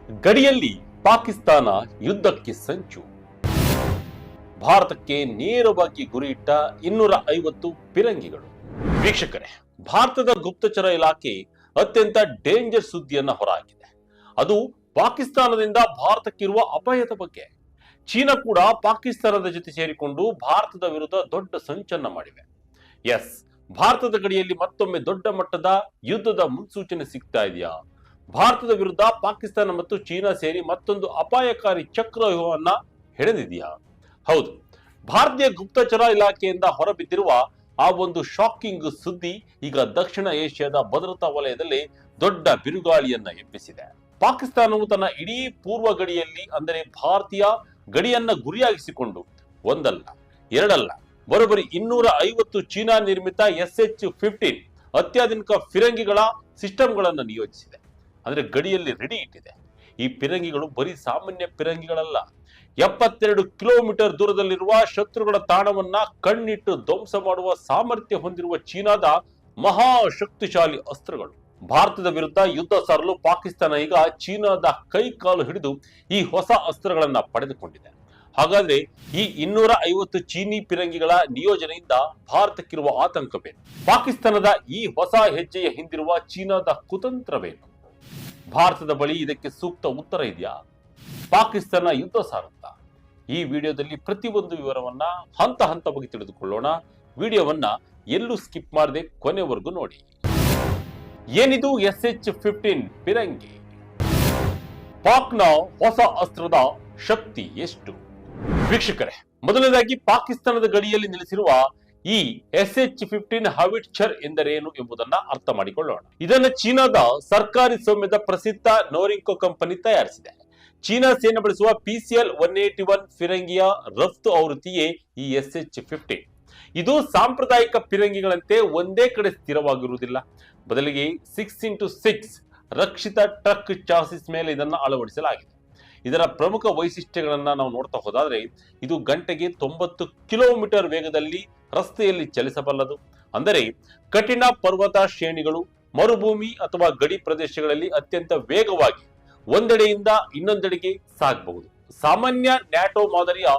ಗಡಿಯಲ್ಲಿ ಪಾಕಿಸ್ತಾನ ಯುದ್ಧಕ್ಕೆ ಸಂಚು. ಭಾರತಕ್ಕೆ ನೇರವಾಗಿ ಗುರಿಯಿಟ್ಟ 250 ಪಿರಂಗಿಗಳು. ವೀಕ್ಷಕರೇ, ಭಾರತದ ಗುಪ್ತಚರ ಇಲಾಖೆ ಅತ್ಯಂತ ಡೇಂಜರ್ ಸುದ್ದಿಯನ್ನ ಹೊರಹಾಕಿದೆ. ಅದು ಪಾಕಿಸ್ತಾನದಿಂದ ಭಾರತಕ್ಕಿರುವ ಅಪಾಯದ ಬಗ್ಗೆ. ಚೀನಾ ಕೂಡ ಪಾಕಿಸ್ತಾನದ ಜೊತೆ ಸೇರಿಕೊಂಡು ಭಾರತದ ವಿರುದ್ಧ ದೊಡ್ಡ ಸಂಚನ್ನ ಮಾಡಿವೆ. ಎಸ್, ಭಾರತದ ಗಡಿಯಲ್ಲಿ ಮತ್ತೊಮ್ಮೆ ದೊಡ್ಡ ಮಟ್ಟದ ಯುದ್ಧದ ಮುನ್ಸೂಚನೆ ಸಿಗ್ತಾ ಇದೆಯಾ? ಭಾರತದ ವಿರುದ್ಧ ಪಾಕಿಸ್ತಾನ ಮತ್ತು ಚೀನಾ ಸೇರಿ ಮತ್ತೊಂದು ಅಪಾಯಕಾರಿ ಚಕ್ರವ್ಯೂಹವನ್ನ ಹೆಣೆದಿದೆಯಾ? ಹೌದು, ಭಾರತೀಯ ಗುಪ್ತಚರ ಇಲಾಖೆಯಿಂದ ಹೊರಬಿದ್ದಿರುವ ಆ ಒಂದು ಶಾಕಿಂಗ್ ಸುದ್ದಿ ಈಗ ದಕ್ಷಿಣ ಏಷ್ಯಾದ ಭದ್ರತಾ ವಲಯದಲ್ಲಿ ದೊಡ್ಡ ಬಿರುಗಾಳಿಯನ್ನ ಎಬ್ಬಿಸಿದೆ. ಪಾಕಿಸ್ತಾನವು ತನ್ನ ಇಡೀ ಪೂರ್ವ ಗಡಿಯಲ್ಲಿ, ಅಂದರೆ ಭಾರತೀಯ ಗಡಿಯನ್ನ ಗುರಿಯಾಗಿಸಿಕೊಂಡು ಒಂದಲ್ಲ ಎರಡಲ್ಲ ಬರೋಬ್ಬರಿ 250 ಚೀನಾ ನಿರ್ಮಿತ SH-15 ಅತ್ಯಾಧುನಿಕ ಫಿರಂಗಿಗಳ ಸಿಸ್ಟಮ್ಗಳನ್ನು ನಿಯೋಜಿಸಿದೆ. ಅಂದ್ರೆ ಗಡಿಯಲ್ಲಿ ರೆಡಿ ಇಟ್ಟಿದೆ. ಈ ಫಿರಂಗಿಗಳು ಬರೀ ಸಾಮಾನ್ಯ ಫಿರಂಗಿಗಳಲ್ಲ. 72 ಕಿಲೋಮೀಟರ್ ದೂರದಲ್ಲಿರುವ ಶತ್ರುಗಳ ತಾಣವನ್ನ ಕಣ್ಣಿಟ್ಟು ಧ್ವಂಸ ಮಾಡುವ ಸಾಮರ್ಥ್ಯ ಹೊಂದಿರುವ ಚೀನಾದ ಮಹಾಶಕ್ತಿಶಾಲಿ ಅಸ್ತ್ರಗಳು. ಭಾರತದ ವಿರುದ್ಧ ಯುದ್ಧ ಸಾರಲು ಪಾಕಿಸ್ತಾನ ಈಗ ಚೀನಾದ ಕೈ ಕಾಲು ಹಿಡಿದು ಈ ಹೊಸ ಅಸ್ತ್ರಗಳನ್ನ ಪಡೆದುಕೊಂಡಿದೆ. ಹಾಗಾದ್ರೆ ಈ 250 ಚೀನಿ ಫಿರಂಗಿಗಳ ನಿಯೋಜನೆಯಿಂದ ಭಾರತಕ್ಕಿರುವ ಆತಂಕವೇನು? ಪಾಕಿಸ್ತಾನದ ಈ ಹೊಸ ಹೆಜ್ಜೆಯ ಹಿಂದಿರುವ ಚೀನಾದ ಕುತಂತ್ರವೇನು? ಭಾರತದ ಬಳಿ ಇದಕ್ಕೆ ಸೂಕ್ತ ಉತ್ತರ ಇದೆಯಾ? ಪಾಕಿಸ್ತಾನ ಯುದ್ಧ ಸಾರುತ್ತಾ? ಈ ವಿಡಿಯೋದಲ್ಲಿ ಪ್ರತಿಯೊಂದು ವಿವರವನ್ನ ಹಂತ ಹಂತವಾಗಿ ತಿಳಿದುಕೊಳ್ಳೋಣ. ವಿಡಿಯೋವನ್ನ ಎಲ್ಲೂ ಸ್ಕಿಪ್ ಮಾಡದೆ ಕೊನೆವರೆಗೂ ನೋಡಿ. ಏನಿದು SH-15 ಫಿರಂಗಿ? ಪಾಕ್ನ ಹೊಸ ಅಸ್ತ್ರದ ಶಕ್ತಿ ಎಷ್ಟು? ವೀಕ್ಷಕರೇ, ಮೊದಲನೇದಾಗಿ ಪಾಕಿಸ್ತಾನದ ಗಡಿಯಲ್ಲಿ ನೆಲೆಸಿರುವ ಈ SH-15 ಹಾವಿಟ್ಜರ್ ಎಂದರೇನು ಎಂಬುದನ್ನ ಅರ್ಥ ಮಾಡಿಕೊಳ್ಳೋಣ. ಇದನ್ನು ಚೀನಾದ ಸರ್ಕಾರಿ ಸ್ವಾಮ್ಯದ ಪ್ರಸಿದ್ಧ ನೋರಿಂಕೋ ಕಂಪನಿ ತಯಾರಿಸಿದೆ. ಚೀನಾ ಸೇನೆ ಬಳಸುವ PCL-181 ಫಿರಂಗಿಯ ರಫ್ತು ಆವೃತ್ತಿಯೇ ಈ SH-15. ಇದು ಸಾಂಪ್ರದಾಯಿಕ ಫಿರಂಗಿಗಳಂತೆ ಒಂದೇ ಕಡೆ ಸ್ಥಿರವಾಗಿರುವುದಿಲ್ಲ. ಬದಲಿಗೆ 6x6 ರಕ್ಷಿತ ಟ್ರಕ್ ಚಾಸಿಸ್ ಮೇಲೆ ಇದನ್ನು ಅಳವಡಿಸಲಾಗಿದೆ. ಇದರ ಪ್ರಮುಖ ವೈಶಿಷ್ಟ್ಯಗಳನ್ನ ನಾವು ನೋಡ್ತಾ ಹೋದಾದ್ರೆ, ಇದು ಗಂಟೆಗೆ 90 ಕಿಲೋಮೀಟರ್ ವೇಗದಲ್ಲಿ ರಸ್ತೆಯಲ್ಲಿ ಚಲಿಸಬಲ್ಲದು. ಅಂದರೆ ಕಠಿಣ ಪರ್ವತ ಶ್ರೇಣಿಗಳು, ಮರುಭೂಮಿ ಅಥವಾ ಗಡಿ ಪ್ರದೇಶಗಳಲ್ಲಿ ಅತ್ಯಂತ ವೇಗವಾಗಿ ಒಂದೆಡೆಯಿಂದ ಇನ್ನೊಂದೆಡೆಗೆ ಸಾಗಬಹುದು. ಸಾಮಾನ್ಯ ನ್ಯಾಟೋ ಮಾದರಿಯ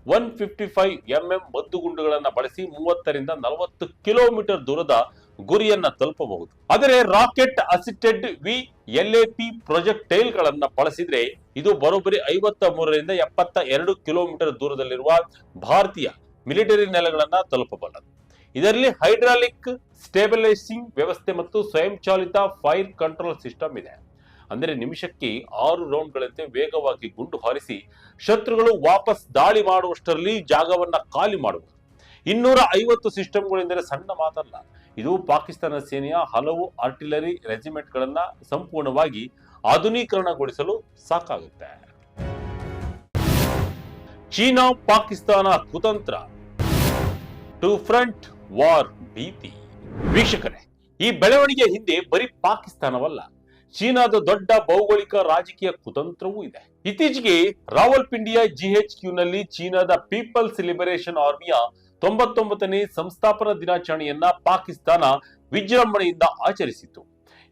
155 mm ಮದ್ದುಗುಂಡುಗಳನ್ನು ಬಳಸಿ 30 ರಿಂದ 40 ಕಿಲೋಮೀಟರ್ ದೂರದ ಗುರಿಯನ್ನ ತಲುಪಬಹುದು. ಆದರೆ ರಾಕೆಟ್ ಅಸಿಸ್ಟೆಡ್ VLAP ಪ್ರೊಜೆಕ್ಟೈಲ್ ಗಳನ್ನ ಬಳಸಿದ್ರೆ ಇದು ಬರೋಬ್ಬರಿ 53 ರಿಂದ 72 ಕಿಲೋಮೀಟರ್ ದೂರದಲ್ಲಿರುವ ಭಾರತೀಯ ಮಿಲಿಟರಿ ನೆಲೆಗಳನ್ನ ತಲುಪಬಲ್ಲದು. ಇದರಲ್ಲಿ ಹೈಡ್ರಾಲಿಕ್ ಸ್ಟೇಬಿಲೈಸಿಂಗ್ ವ್ಯವಸ್ಥೆ ಮತ್ತು ಸ್ವಯಂಚಾಲಿತ ಫೈರ್ ಕಂಟ್ರೋಲ್ ಸಿಸ್ಟಮ್ ಇದೆ. ಅಂದರೆ ನಿಮಿಷಕ್ಕೆ 6 ರೌಂಡ್ಗಳಂತೆ ವೇಗವಾಗಿ ಗುಂಡು ಹಾರಿಸಿ ಶತ್ರುಗಳು ವಾಪಸ್ ದಾಳಿ ಮಾಡುವಷ್ಟರಲ್ಲಿ ಜಾಗವನ್ನ ಖಾಲಿ ಮಾಡುವುದು. 250 ಸಿಸ್ಟಮ್ಗಳೆಂದರೆ ಸಣ್ಣ ಮಾತಲ್ಲ. ಇದು ಪಾಕಿಸ್ತಾನ ಸೇನೆಯ ಹಲವು ಆರ್ಟಿಲರಿ ರೆಜಿಮೆಂಟ್ಗಳನ್ನ ಸಂಪೂರ್ಣವಾಗಿ ಆಧುನೀಕರಣಗೊಳಿಸಲು ಸಾಕಾಗುತ್ತೆ. ಚೀನಾ ಪಾಕಿಸ್ತಾನ ಕುತಂತ್ರ, ಟು ಫ್ರಂಟ್ ವಾರ್ ಭೀತಿ. ವೀಕ್ಷಕರೇ, ಈ ಬೆಳವಣಿಗೆಯ ಹಿಂದೆ ಬರೀ ಪಾಕಿಸ್ತಾನವಲ್ಲ, ಚೀನಾದ ದೊಡ್ಡ ಭೌಗೋಳಿಕ ರಾಜಕೀಯ ಕುತಂತ್ರವೂ ಇದೆ. ಇತ್ತೀಚೆಗೆ ರಾವಲ್ಪಿಂಡಿಯ GHQ ನಲ್ಲಿ ಚೀನಾದ ಪೀಪಲ್ಸ್ ಲಿಬರೇಷನ್ ಆರ್ಮಿಯ 99ನೇ ಸಂಸ್ಥಾಪನಾ ದಿನಾಚರಣೆಯನ್ನ ಪಾಕಿಸ್ತಾನ ವಿಜೃಂಭಣೆಯಿಂದ ಆಚರಿಸಿತು.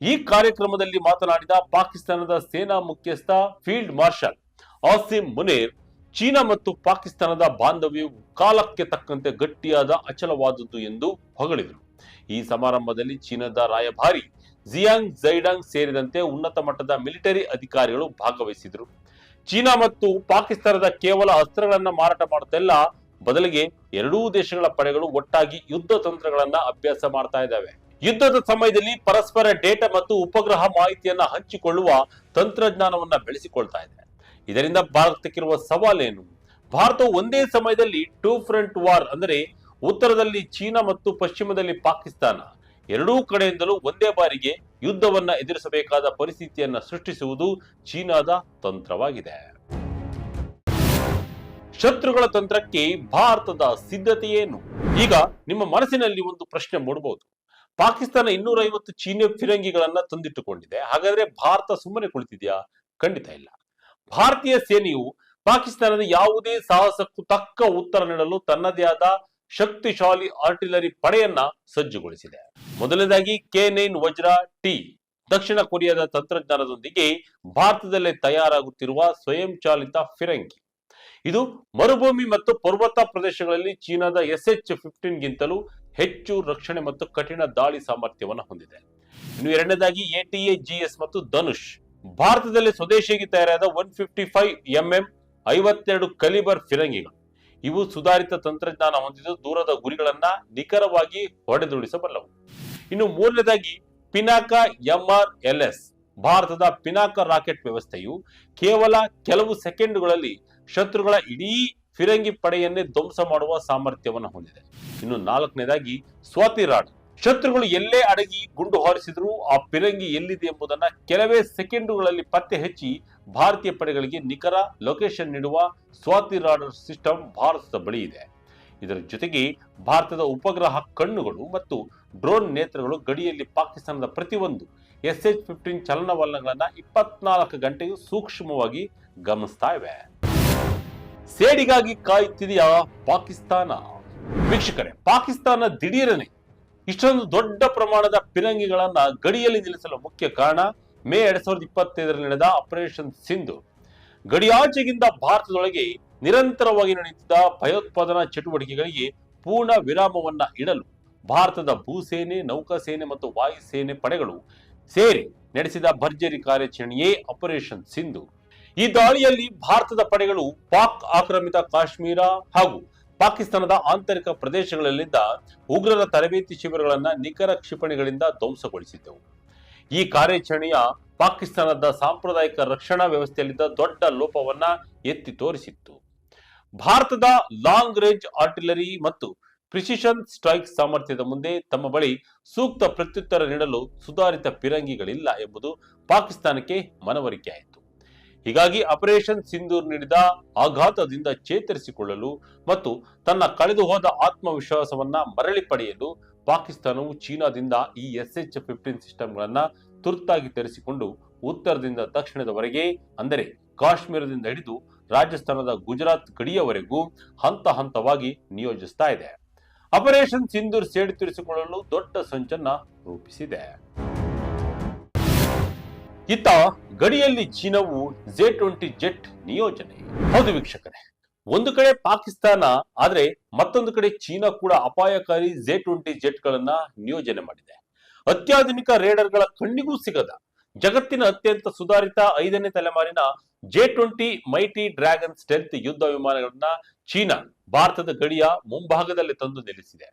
ಈ ಕಾರ್ಯಕ್ರಮದಲ್ಲಿ ಮಾತನಾಡಿದ ಪಾಕಿಸ್ತಾನದ ಸೇನಾ ಮುಖ್ಯಸ್ಥ field marshal Asim Munir, China ಮತ್ತು ಪಾಕಿಸ್ತಾನದ ಬಾಂಧವ್ಯವು ಕಾಲಕ್ಕೆ ತಕ್ಕಂತೆ ಗಟ್ಟಿಯಾದ ಅಚಲವಾದದ್ದು ಎಂದು ಹೊಗಳಿದರು. ಈ ಸಮಾರಂಭದಲ್ಲಿ ಚೀನಾದ ರಾಯಭಾರಿ ಜಿಯಾಂಗ್ ಝೈಡಾಂಗ್ ಸೇರಿದಂತೆ ಉನ್ನತ ಮಟ್ಟದ ಮಿಲಿಟರಿ ಅಧಿಕಾರಿಗಳು ಭಾಗವಹಿಸಿದರು. ಚೀನಾ ಮತ್ತು ಪಾಕಿಸ್ತಾನದ ಕೇವಲ ಅಸ್ತ್ರಗಳನ್ನ ಮಾರಾಟ ಮಾಡುತ್ತಿಲ್ಲ, ಬದಲಿಗೆ ಎರಡೂ ದೇಶಗಳ ಪಡೆಗಳು ಒಟ್ಟಾಗಿ ಯುದ್ಧ ತಂತ್ರಗಳನ್ನ ಅಭ್ಯಾಸ ಮಾಡ್ತಾ ಇದ್ದಾವೆ. ಯುದ್ಧದ ಸಮಯದಲ್ಲಿ ಪರಸ್ಪರ ಡೇಟಾ ಮತ್ತು ಉಪಗ್ರಹ ಮಾಹಿತಿಯನ್ನ ಹಂಚಿಕೊಳ್ಳುವ ತಂತ್ರಜ್ಞಾನವನ್ನ ಬೆಳೆಸಿಕೊಳ್ತಾ ಇದೆ. ಇದರಿಂದ ಭಾರತಕ್ಕಿರುವ ಸವಾಲೇನು? ಭಾರತವು ಒಂದೇ ಸಮಯದಲ್ಲಿ ಟೂ ಫ್ರಂಟ್ ವಾರ್, ಅಂದರೆ ಉತ್ತರದಲ್ಲಿ ಚೀನಾ ಮತ್ತು ಪಶ್ಚಿಮದಲ್ಲಿ ಪಾಕಿಸ್ತಾನ, ಎರಡೂ ಕಡೆಯಿಂದಲೂ ಒಂದೇ ಬಾರಿಗೆ ಯುದ್ಧವನ್ನ ಎದುರಿಸಬೇಕಾದ ಪರಿಸ್ಥಿತಿಯನ್ನ ಸೃಷ್ಟಿಸುವುದು ಚೀನಾದ ತಂತ್ರವಾಗಿದೆ. ಶತ್ರುಗಳ ತಂತ್ರಕ್ಕೆ ಭಾರತದ ಸಿದ್ಧತೆ ಏನು? ಈಗ ನಿಮ್ಮ ಮನಸ್ಸಿನಲ್ಲಿ ಒಂದು ಪ್ರಶ್ನೆ ಮೂಡಬಹುದು. ಪಾಕಿಸ್ತಾನ 250 ಚೀನಿ ಫಿರಂಗಿಗಳನ್ನ ತಂದಿಟ್ಟುಕೊಂಡಿದೆ, ಹಾಗಾದ್ರೆ ಭಾರತ ಸುಮ್ಮನೆ ಕುಳಿತಿದ್ಯಾ? ಖಂಡಿತ ಇಲ್ಲ. ಭಾರತೀಯ ಸೇನೆಯು ಪಾಕಿಸ್ತಾನದ ಯಾವುದೇ ಸಾಹಸಕ್ಕೂ ತಕ್ಕ ಉತ್ತರ ನೀಡಲು ತನ್ನದೇ ಆದ ಶಕ್ತಿಶಾಲಿ ಆರ್ಟಿಲರಿ ಪಡೆಯನ್ನ ಸಜ್ಜುಗೊಳಿಸಿದೆ. ಮೊದಲನೇದಾಗಿ K9 ವಜ್ರ T ದಕ್ಷಿಣ ಕೊರಿಯಾದ ತಂತ್ರಜ್ಞಾನದೊಂದಿಗೆ ಭಾರತದಲ್ಲೇ ತಯಾರಾಗುತ್ತಿರುವ ಸ್ವಯಂ ಚಾಲಿತ ಫಿರಂಗಿ. ಇದು ಮರುಭೂಮಿ ಮತ್ತು ಪರ್ವತ ಪ್ರದೇಶಗಳಲ್ಲಿ ಚೀನಾದ SH-15 ಗಿಂತಲೂ ಹೆಚ್ಚು ರಕ್ಷಣೆ ಮತ್ತು ಕಠಿಣ ದಾಳಿ ಸಾಮರ್ಥ್ಯವನ್ನು ಹೊಂದಿದೆ. ಇನ್ನು ಎರಡನೇದಾಗಿ ATA-GS ಮತ್ತು ಧನುಷ್. ಭಾರತದಲ್ಲಿ ಸ್ವದೇಶಿಯಾಗಿ ತಯಾರಾದ 155mm 52 ಕಲಿಬರ್ ಫಿರಂಗಿಗಳು. ಇವು ಸುಧಾರಿತ ತಂತ್ರಜ್ಞಾನ ಹೊಂದಿದ್ದು ದೂರದ ಗುರಿಗಳನ್ನ ನಿಖರವಾಗಿ ಹೊಡೆದುರುಳಿಸಬಲ್ಲವು. ಇನ್ನು ಮೂರನೇದಾಗಿ ಪಿನಾಕ MRLS. ಭಾರತದ ಪಿನಾಕ ರಾಕೆಟ್ ವ್ಯವಸ್ಥೆಯು ಕೇವಲ ಕೆಲವು ಸೆಕೆಂಡುಗಳಲ್ಲಿ ಶತ್ರುಗಳ ಇಡೀ ಫಿರಂಗಿ ಪಡೆಯನ್ನೇ ಧ್ವಂಸ ಮಾಡುವ ಸಾಮರ್ಥ್ಯವನ್ನು ಹೊಂದಿದೆ. ಇನ್ನು ನಾಲ್ಕನೇದಾಗಿ ಸ್ವಾತಿ ರಾಡರ್. ಶತ್ರುಗಳು ಎಲ್ಲೇ ಅಡಗಿ ಗುಂಡು ಹಾರಿಸಿದ್ರೂ ಆ ಫಿರಂಗಿ ಎಲ್ಲಿದೆ ಎಂಬುದನ್ನ ಕೆಲವೇ ಸೆಕೆಂಡುಗಳಲ್ಲಿ ಪತ್ತೆ ಹಚ್ಚಿ ಭಾರತೀಯ ಪಡೆಗಳಿಗೆ ನಿಖರ ಲೊಕೇಶನ್ ನೀಡುವ ಸ್ವಾತಿ ರಾಡರ್ ಸಿಸ್ಟಮ್ ಭಾರತದ ಬಳಿ ಇದೆ. ಇದರ ಜೊತೆಗೆ ಭಾರತದ ಉಪಗ್ರಹ ಕಣ್ಣುಗಳು ಮತ್ತು ಡ್ರೋನ್ ನೇತ್ರಗಳು ಗಡಿಯಲ್ಲಿ ಪಾಕಿಸ್ತಾನದ ಪ್ರತಿಯೊಂದು SH-15 ಚಲನವಲನಗಳನ್ನ 24 ಗಂಟೆಯೂ ಸೂಕ್ಷ್ಮವಾಗಿ ಗಮನಿಸ್ತಾ ಇವೆ. ಸೇಡಿಗಾಗಿ ಕಾಯುತ್ತಿದೆಯಾ ಪಾಕಿಸ್ತಾನ? ವೀಕ್ಷಕರೇ, ಪಾಕಿಸ್ತಾನ ದಿಢೀರನೆ ಇಷ್ಟೊಂದು ದೊಡ್ಡ ಪ್ರಮಾಣದ ಫಿರಂಗಿಗಳನ್ನ ಗಡಿಯಲ್ಲಿ ನಿಲ್ಲಿಸಲು ಮುಖ್ಯ ಕಾರಣ ಮೇ 2025 ನಡೆದ ಆಪರೇಷನ್ ಸಿಂಧೂರ್. ಗಡಿಯಾಚೆಗಿಂದ ಭಾರತದೊಳಗೆ ನಿರಂತರವಾಗಿ ನಡೆಯುತ್ತಿದ್ದ ಭಯೋತ್ಪಾದನಾ ಚಟುವಟಿಕೆಗಳಿಗೆ ಪೂರ್ಣ ವಿರಾಮವನ್ನ ಇಡಲು ಭಾರತದ ಭೂಸೇನೆ, ನೌಕಾಸೇನೆ ಮತ್ತು ವಾಯುಸೇನೆ ಪಡೆಗಳು ಸೇರಿ ನಡೆಸಿದ ಭರ್ಜರಿ ಕಾರ್ಯಾಚರಣೆಯೇ ಆಪರೇಷನ್ ಸಿಂಧೂರ್. ಈ ದಾಳಿಯಲ್ಲಿ ಭಾರತದ ಪಡೆಗಳು ಪಾಕ್ ಆಕ್ರಮಿತ ಕಾಶ್ಮೀರ ಹಾಗೂ ಪಾಕಿಸ್ತಾನದ ಆಂತರಿಕ ಪ್ರದೇಶಗಳಲ್ಲಿದ್ದ ಉಗ್ರರ ತರಬೇತಿ ಶಿಬಿರಗಳನ್ನ ನಿಖರ ಕ್ಷಿಪಣಿಗಳಿಂದ ಧ್ವಂಸಗೊಳಿಸಿದ್ದವು. ಈ ಕಾರ್ಯಾಚರಣೆಯ ಪಾಕಿಸ್ತಾನದ ಸಾಂಪ್ರದಾಯಿಕ ರಕ್ಷಣಾ ವ್ಯವಸ್ಥೆಯಲ್ಲಿದ್ದ ದೊಡ್ಡ ಲೋಪವನ್ನ ಎತ್ತಿ ತೋರಿಸಿತ್ತು. ಭಾರತದ ಲಾಂಗ್ ರೇಂಜ್ ಆರ್ಟಿಲರಿ ಮತ್ತು ಪ್ರಿಸಿಷನ್ ಸ್ಟ್ರೈಕ್ ಸಾಮರ್ಥ್ಯದ ಮುಂದೆ ತಮ್ಮ ಬಳಿ ಸೂಕ್ತ ಪ್ರತ್ಯುತ್ತರ ನೀಡಲು ಸುಧಾರಿತ ಫಿರಂಗಿಗಳಿಲ್ಲ ಎಂಬುದು ಪಾಕಿಸ್ತಾನಕ್ಕೆ ಮನವರಿಕೆಯಾಯಿತು. ಹೀಗಾಗಿ ಆಪರೇಷನ್ ಸಿಂಧೂರ್ ನೀಡಿದ ಆಘಾತದಿಂದ ಚೇತರಿಸಿಕೊಳ್ಳಲು ಮತ್ತು ತನ್ನ ಕಳೆದು ಹೋದ ಆತ್ಮವಿಶ್ವಾಸವನ್ನ ಮರಳಿ ಪಡೆಯಲು ಪಾಕಿಸ್ತಾನವು ಚೀನಾದಿಂದ ಈ SH-15 ಸಿಸ್ಟಮ್ಗಳನ್ನ ತುರ್ತಾಗಿ ತರಿಸಿಕೊಂಡು ಉತ್ತರದಿಂದ ದಕ್ಷಿಣದವರೆಗೆ, ಅಂದರೆ ಕಾಶ್ಮೀರದಿಂದ ಹಿಡಿದು ರಾಜಸ್ಥಾನದ ಗುಜರಾತ್ ಗಡಿಯವರೆಗೂ ಹಂತ ಹಂತವಾಗಿ ನಿಯೋಜಿಸ್ತಾ ಇದೆ. ಆಪರೇಷನ್ ಸಿಂಧೂರ್ ಸೇಡು ತೀರಿಸಿಕೊಳ್ಳಲು ದೊಡ್ಡ ಸಂಚನ್ನ ರೂಪಿಸಿದೆ. ಇತ್ತ ಗಡಿಯಲ್ಲಿ ಚೀನಾವು J-20 ಜೆಟ್ ನಿಯೋಜನೆ. ಹೌದು ವೀಕ್ಷಕರೇ, ಒಂದು ಕಡೆ ಪಾಕಿಸ್ತಾನ ಆದ್ರೆ ಮತ್ತೊಂದು ಕಡೆ ಚೀನಾ ಕೂಡ ಅಪಾಯಕಾರಿ J-20 ಜೆಟ್ ಗಳನ್ನ ನಿಯೋಜನೆ ಮಾಡಿದೆ. ಅತ್ಯಾಧುನಿಕ ರೇಡರ್ಗಳ ಕಣ್ಣಿಗೂ ಸಿಗದ ಜಗತ್ತಿನ ಅತ್ಯಂತ ಸುಧಾರಿತ 5ನೇ ತಲೆಮಾರಿನ J-20 ಮೈಟಿ ಡ್ರ್ಯಾಗನ್ ಸ್ಟೆಲ್ತ್ ಯುದ್ಧ ವಿಮಾನಗಳನ್ನ ಚೀನಾ ಭಾರತದ ಗಡಿಯ ಮುಂಭಾಗದಲ್ಲಿ ತಂದು ನಿಲ್ಲಿಸಿದೆ.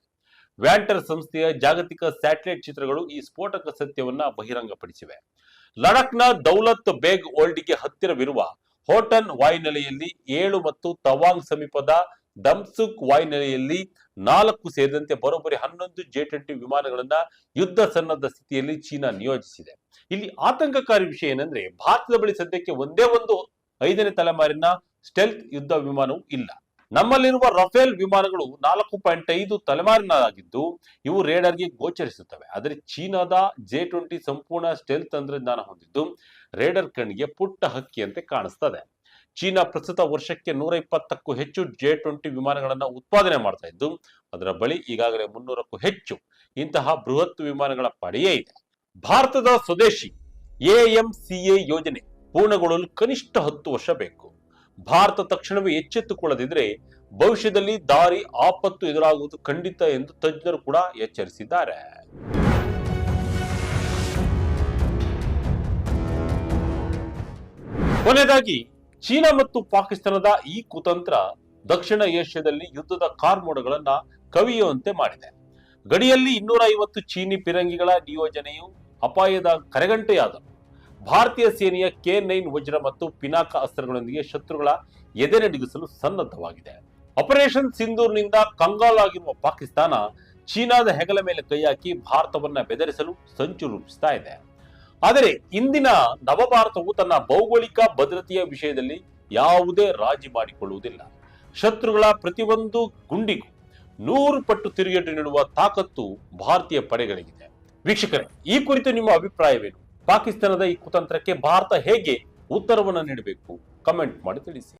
ವ್ಯಾಂಟರ್ ಸಂಸ್ಥೆಯ ಜಾಗತಿಕ ಸ್ಯಾಟಲೈಟ್ ಚಿತ್ರಗಳು ಈ ಸ್ಫೋಟಕ ಸತ್ಯವನ್ನ ಬಹಿರಂಗಪಡಿಸಿವೆ. ಲಡಾಖ್ನ ದೌಲತ್ ಬೇಗ್ ಓಲ್ಡಿಗೆ ಹತ್ತಿರವಿರುವ ಹೋಟನ್ ವಾಯುನೆಲೆಯಲ್ಲಿ 7 ಮತ್ತು ತವಾಂಗ್ ಸಮೀಪದ ದಮ್ಸುಕ್ ವಾಯುನೆಲೆಯಲ್ಲಿ 4 ಸೇರಿದಂತೆ ಬರೋಬ್ಬರಿ 11 J-20 ವಿಮಾನಗಳನ್ನ ಯುದ್ಧ ಸನ್ನದ್ಧ ಸ್ಥಿತಿಯಲ್ಲಿ ಚೀನಾ ನಿಯೋಜಿಸಿದೆ. ಇಲ್ಲಿ ಆತಂಕಕಾರಿ ವಿಷಯ ಏನಂದ್ರೆ, ಭಾರತದ ಬಳಿ ಸದ್ಯಕ್ಕೆ ಒಂದೇ ಒಂದು 5ನೇ ತಲೆಮಾರಿನ ಸ್ಟೆಲ್ತ್ ಯುದ್ಧ ವಿಮಾನವೂ ಇಲ್ಲ. ನಮ್ಮಲ್ಲಿರುವ ರಫೇಲ್ ವಿಮಾನಗಳು 4.5 ತಲೆಮಾರಿನದಾಗಿದ್ದು ಇವು ರೇಡರ್ಗೆ ಗೋಚರಿಸುತ್ತವೆ. ಆದರೆ ಚೀನಾದ J-20 ಸಂಪೂರ್ಣ ಸ್ಟೆಲ್ತ್ ತಂತ್ರಜ್ಞಾನ ಹೊಂದಿದ್ದು ರೇಡರ್ ಕಣ್ಣಿಗೆ ಪುಟ್ಟ ಹಕ್ಕಿಯಂತೆ ಕಾಣಿಸ್ತದೆ. ಚೀನಾ ಪ್ರಸ್ತುತ ವರ್ಷಕ್ಕೆ 120ಕ್ಕೂ ಹೆಚ್ಚು J-20 ವಿಮಾನಗಳನ್ನ ಉತ್ಪಾದನೆ ಮಾಡ್ತಾ ಇದ್ದು ಅದರ ಬಳಿ ಈಗಾಗಲೇ 300ಕ್ಕೂ ಹೆಚ್ಚು ಇಂತಹ ಬೃಹತ್ ವಿಮಾನಗಳ ಪಡೆಯೇ ಇದೆ. ಭಾರತದ ಸ್ವದೇಶಿ AMCA ಯೋಜನೆ ಪೂರ್ಣಗೊಳ್ಳಲು ಕನಿಷ್ಠ 10 ವರ್ಷ ಬೇಕು. ಭಾರತ ತಕ್ಷಣವೇ ಎಚ್ಚೆತ್ತುಕೊಳ್ಳದಿದ್ರೆ ಭವಿಷ್ಯದಲ್ಲಿ ದಾರಿ ಆಪತ್ತು ಎದುರಾಗುವುದು ಖಂಡಿತ ಎಂದು ತಜ್ಞರು ಕೂಡ ಎಚ್ಚರಿಸಿದ್ದಾರೆ. ಕೊನೆಯದಾಗಿ ಚೀನಾ ಮತ್ತು ಪಾಕಿಸ್ತಾನದ ಈ ಕುತಂತ್ರ ದಕ್ಷಿಣ ಏಷ್ಯಾದಲ್ಲಿ ಯುದ್ಧದ ಕಾರ್ಮೋಡಗಳನ್ನ ಕವಿಯುವಂತೆ ಮಾಡಿದೆ. ಗಡಿಯಲ್ಲಿ 250 ಚೀನಿ ಫಿರಂಗಿಗಳ ನಿಯೋಜನೆಯು ಅಪಾಯದ ಕರೆಗಂಟೆಯಾದರು. ಭಾರತೀಯ ಸೇನೆಯ K9 ವಜ್ರ ಮತ್ತು ಪಿನಾಕ ಅಸ್ತ್ರಗಳೊಂದಿಗೆ ಶತ್ರುಗಳ ಎದೆನಡಿಗಿಸಲು ಸನ್ನದ್ಧವಾಗಿದೆ. ಆಪರೇಷನ್ ಸಿಂಧೂರ್ನಿಂದ ಕಂಗಾಲಾಗಿರುವ ಪಾಕಿಸ್ತಾನ ಚೀನಾದ ಹೆಗಲ ಮೇಲೆ ಕೈ ಹಾಕಿ ಭಾರತವನ್ನ ಬೆದರಿಸಲು ಸಂಚು ರೂಪಿಸ್ತಾ ಇದೆ. ಆದರೆ ಇಂದಿನ ನವಭಾರತವು ತನ್ನ ಭೌಗೋಳಿಕ ಭದ್ರತೆಯ ವಿಷಯದಲ್ಲಿ ಯಾವುದೇ ರಾಜಿ ಮಾಡಿಕೊಳ್ಳುವುದಿಲ್ಲ. ಶತ್ರುಗಳ ಪ್ರತಿಯೊಂದು ಗುಂಡಿಗೂ 100 ಪಟ್ಟು ತಿರುಗೇಟು ನೀಡುವ ತಾಕತ್ತು ಭಾರತೀಯ ಪಡೆಗಳಿಗಿದೆ. ವೀಕ್ಷಕರೇ, ಈ ಕುರಿತು ನಿಮ್ಮ ಅಭಿಪ್ರಾಯವೇನು? ಪಾಕಿಸ್ತಾನದ ಈ ಕುತಂತ್ರಕ್ಕೆ ಭಾರತ ಹೇಗೆ ಉತ್ತರವನ್ನು ನೀಡಬೇಕು? ಕಮೆಂಟ್ ಮಾಡಿ ತಿಳಿಸಿ.